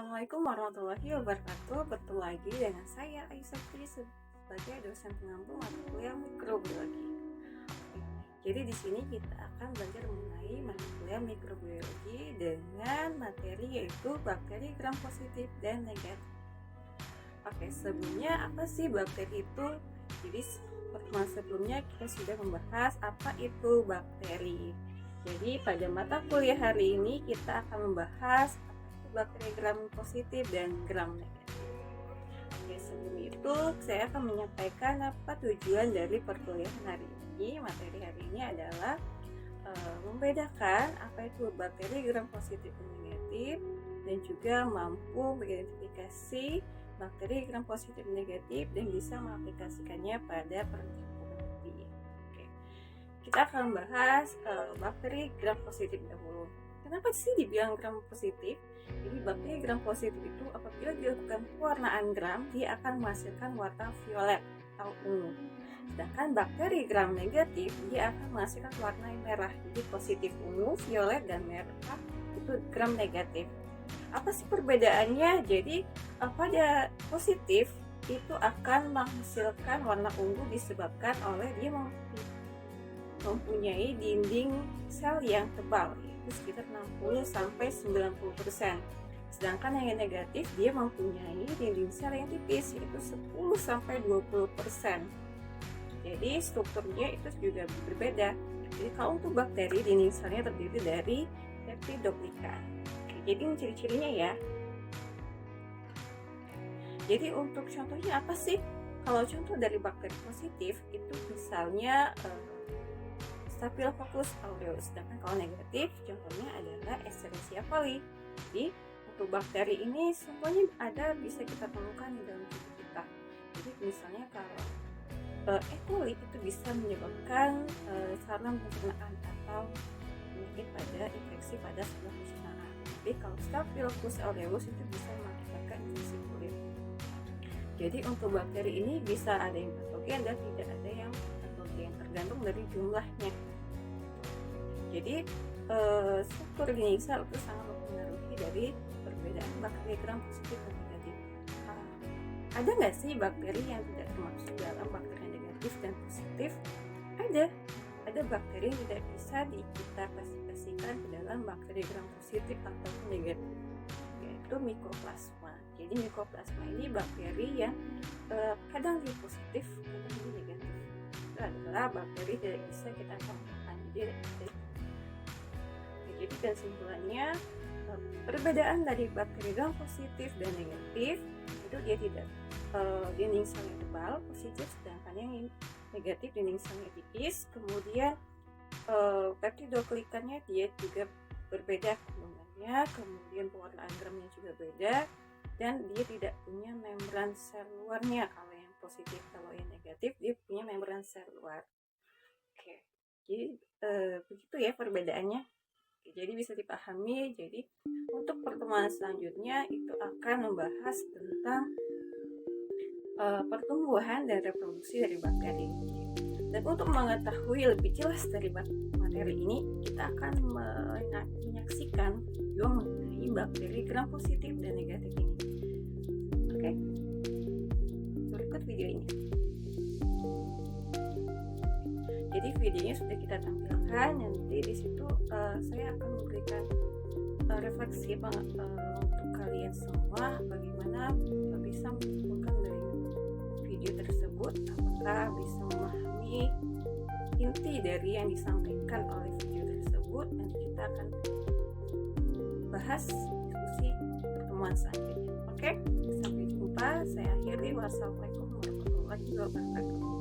Assalamualaikum warahmatullahi wabarakatuh. Bertemu lagi dengan saya Aisyah sebagai dosen pengampu mata kuliah mikrobiologi. Jadi di sini kita akan belajar mengenai mata kuliah mikrobiologi dengan materi yaitu bakteri gram positif dan negatif. Oke, sebelumnya apa sih bakteri itu? Jadi pertemuan sebelumnya kita sudah membahas apa itu bakteri. Jadi pada mata kuliah hari ini kita akan membahas bakteri gram positif dan gram negatif. Oke, sebelum itu saya akan menyampaikan apa tujuan dari perkuliahan hari ini. Materi hari ini adalah membedakan apa itu bakteri gram positif dan negatif, dan juga mampu mengidentifikasi bakteri gram positif dan negatif dan bisa mengaplikasikannya pada praktik. Oke, kita akan membahas bakteri gram positif dahulu. Kenapa sih dibilang gram positif? Jadi bakteri gram positif itu apabila dilakukan pewarnaan gram, dia akan menghasilkan warna violet atau ungu. Sedangkan bakteri gram negatif, dia akan menghasilkan warna merah. Jadi positif ungu, violet, dan merah itu gram negatif. Apa sih perbedaannya? Jadi pada positif itu akan menghasilkan warna ungu disebabkan oleh dia mempunyai dinding sel yang tebal, yaitu sekitar 60-90%. Sedangkan yang negatif dia mempunyai dinding sel yang tipis, yaitu 10-20%. Jadi strukturnya itu juga berbeda. Jadi kalau untuk bakteri, dinding selnya terdiri dari peptidoglikan. Jadi ini ciri-cirinya ya. Jadi untuk contohnya apa sih? Kalau contoh dari bakteri positif itu misalnya Staphylococcus aureus. Sedangkan kalau negatif contohnya adalah Escherichia coli. Jadi untuk bakteri ini semuanya bisa kita temukan di dalam tubuh kita. Jadi misalnya kalau E. coli itu bisa menyebabkan saluran pencernaan atau penyakit pada infeksi pada saluran pencernaan. Tapi kalau Staphylococcus aureus itu bisa mengakibatkan infeksi kulit. Jadi untuk bakteri ini bisa ada yang patogen dan tidak ada yang patogen, tergantung dari jumlahnya. Jadi struktur dinding sel itu sangat mempengaruhi dari perbedaan bakteri gram positif dan negatif. Ada nggak sih bakteri yang tidak termasuk dalam bakteri negatif dan positif? Ada bakteri yang tidak bisa kita klasifikasikan ke dalam bakteri gram positif atau negatif, yaitu Mycoplasma. Jadi Mycoplasma ini bakteri yang kadang dia positif, kadang dia negatif. Itu adalah bakteri tidak bisa kita temukan. Jadi kesimpulannya, perbedaan dari bakteri gram positif dan negatif itu dia tidak dinding selnya tebal, positif, sedangkan yang negatif dinding selnya tipis. Kemudian peptidoglikannya dia juga berbeda kandungannya, kemudian pewarnaan gramnya juga beda, dan dia tidak punya membran sel luarnya kalau yang positif. Kalau yang negatif dia punya membran sel luar. Oke, jadi begitu ya perbedaannya. Jadi bisa dipahami. Jadi untuk pertemuan selanjutnya itu akan membahas tentang pertumbuhan dan reproduksi dari bakteri. Dan untuk mengetahui lebih jelas dari materi ini, kita akan menyaksikan video mengenai bakteri gram positif dan negatif ini. Oke, berikut videonya. Jadi videonya sudah kita tampilkan. Nanti di situ saya akan memberikan refleksi untuk kalian semua bagaimana bisa menyimpulkan dari video tersebut, apakah bisa memahami inti dari yang disampaikan oleh video tersebut. Nanti kita akan bahas diskusi pertemuan selanjutnya. Oke, sampai jumpa. Saya akhiri. Wassalamualaikum warahmatullahi wabarakatuh.